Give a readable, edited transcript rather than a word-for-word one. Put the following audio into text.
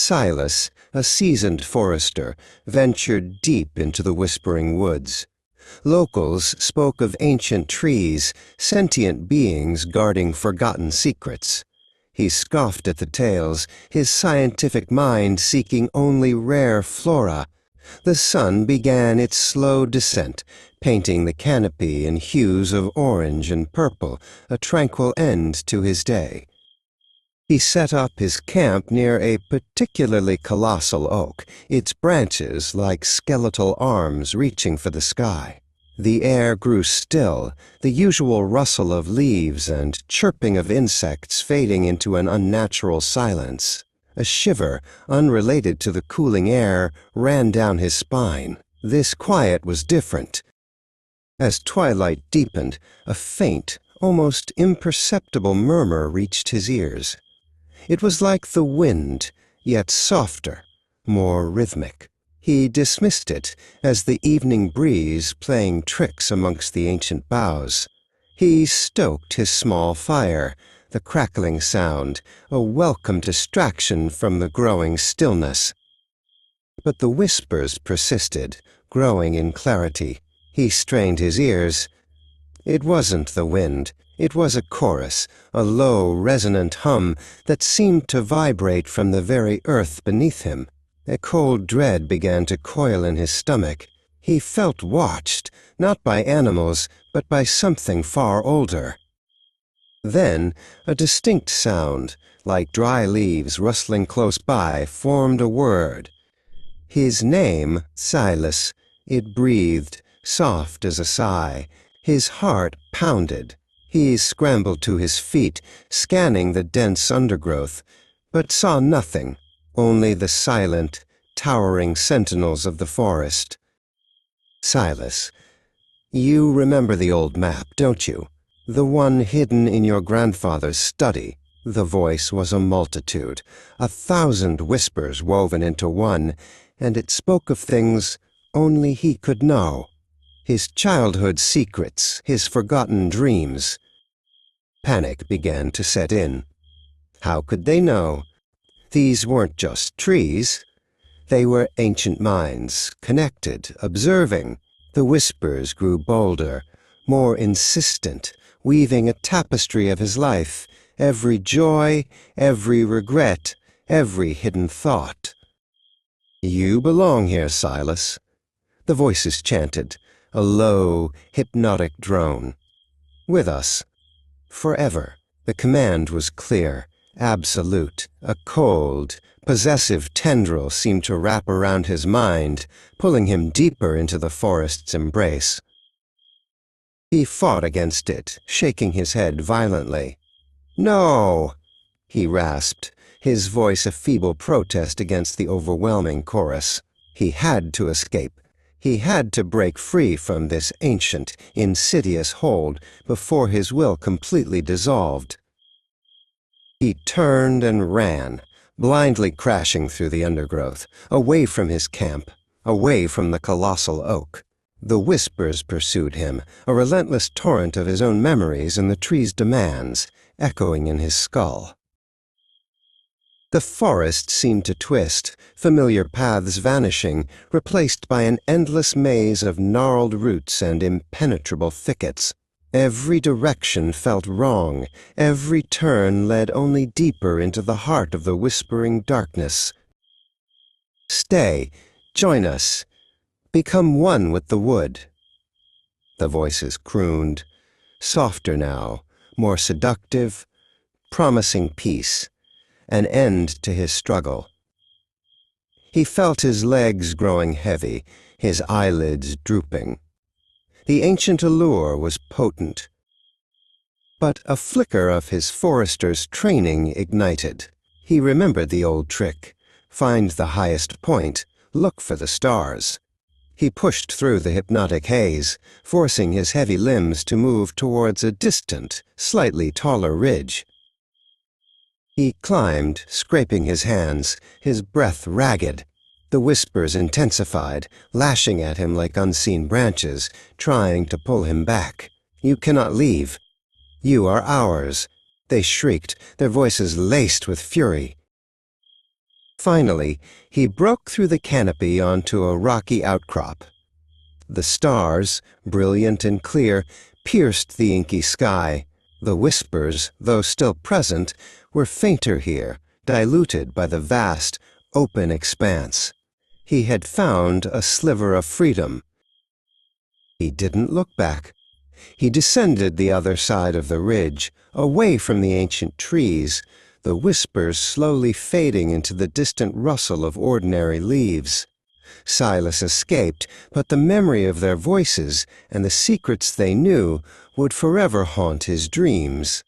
Silas, a seasoned forester, ventured deep into the whispering woods. Locals spoke of ancient trees, sentient beings guarding forgotten secrets. He scoffed at the tales, his scientific mind seeking only rare flora. The sun began its slow descent, painting the canopy in hues of orange and purple, a tranquil end to his day. He set up his camp near a particularly colossal oak, its branches like skeletal arms reaching for the sky. The air grew still, the usual rustle of leaves and chirping of insects fading into an unnatural silence. A shiver, unrelated to the cooling air, ran down his spine. This quiet was different. As twilight deepened, a faint, almost imperceptible murmur reached his ears. It was like the wind, yet softer, more rhythmic. He dismissed it as the evening breeze playing tricks amongst the ancient boughs. He stoked his small fire, the crackling sound, a welcome distraction from the growing stillness. But the whispers persisted, growing in clarity. He strained his ears. It wasn't the wind. It was a chorus, a low, resonant hum that seemed to vibrate from the very earth beneath him. A cold dread began to coil in his stomach. He felt watched, not by animals, but by something far older. Then, a distinct sound, like dry leaves rustling close by, formed a word. His name, Silas. It breathed, soft as a sigh. His heart pounded. He scrambled to his feet, scanning the dense undergrowth, but saw nothing, only the silent, towering sentinels of the forest. Silas, you remember the old map, don't you? The one hidden in your grandfather's study. The voice was a multitude, 1,000 whispers woven into one, and it spoke of things only he could know. His childhood secrets, his forgotten dreams. Panic began to set in. How could they know? These weren't just trees. They were ancient minds, connected, observing. The whispers grew bolder, more insistent, weaving a tapestry of his life, every joy, every regret, every hidden thought. You belong here, Silas. The voices chanted, a low, hypnotic drone. With us. Forever. The command was clear, absolute. A cold, possessive tendril seemed to wrap around his mind, pulling him deeper into the forest's embrace. He fought against it, shaking his head violently. No, he rasped, his voice a feeble protest against the overwhelming chorus. He had to escape. He had to break free from this ancient, insidious hold before his will completely dissolved. He turned and ran, blindly crashing through the undergrowth, away from his camp, away from the colossal oak. The whispers pursued him, a relentless torrent of his own memories and the tree's demands, echoing in his skull. The forest seemed to twist, familiar paths vanishing, replaced by an endless maze of gnarled roots and impenetrable thickets. Every direction felt wrong, every turn led only deeper into the heart of the whispering darkness. Stay, join us, become one with the wood. The voices crooned, softer now, more seductive, promising peace. An end to his struggle. He felt his legs growing heavy, his eyelids drooping. The ancient allure was potent. But a flicker of his forester's training ignited. He remembered the old trick. Find the highest point, look for the stars. He pushed through the hypnotic haze, forcing his heavy limbs to move towards a distant, slightly taller ridge. He climbed, scraping his hands, his breath ragged. The whispers intensified, lashing at him like unseen branches, trying to pull him back. You cannot leave. You are ours. They shrieked, their voices laced with fury. Finally, he broke through the canopy onto a rocky outcrop. The stars, brilliant and clear, pierced the inky sky. The whispers, though still present, were fainter here, diluted by the vast, open expanse. He had found a sliver of freedom. He didn't look back. He descended the other side of the ridge, away from the ancient trees, the whispers slowly fading into the distant rustle of ordinary leaves. Silas escaped, but the memory of their voices and the secrets they knew would forever haunt his dreams.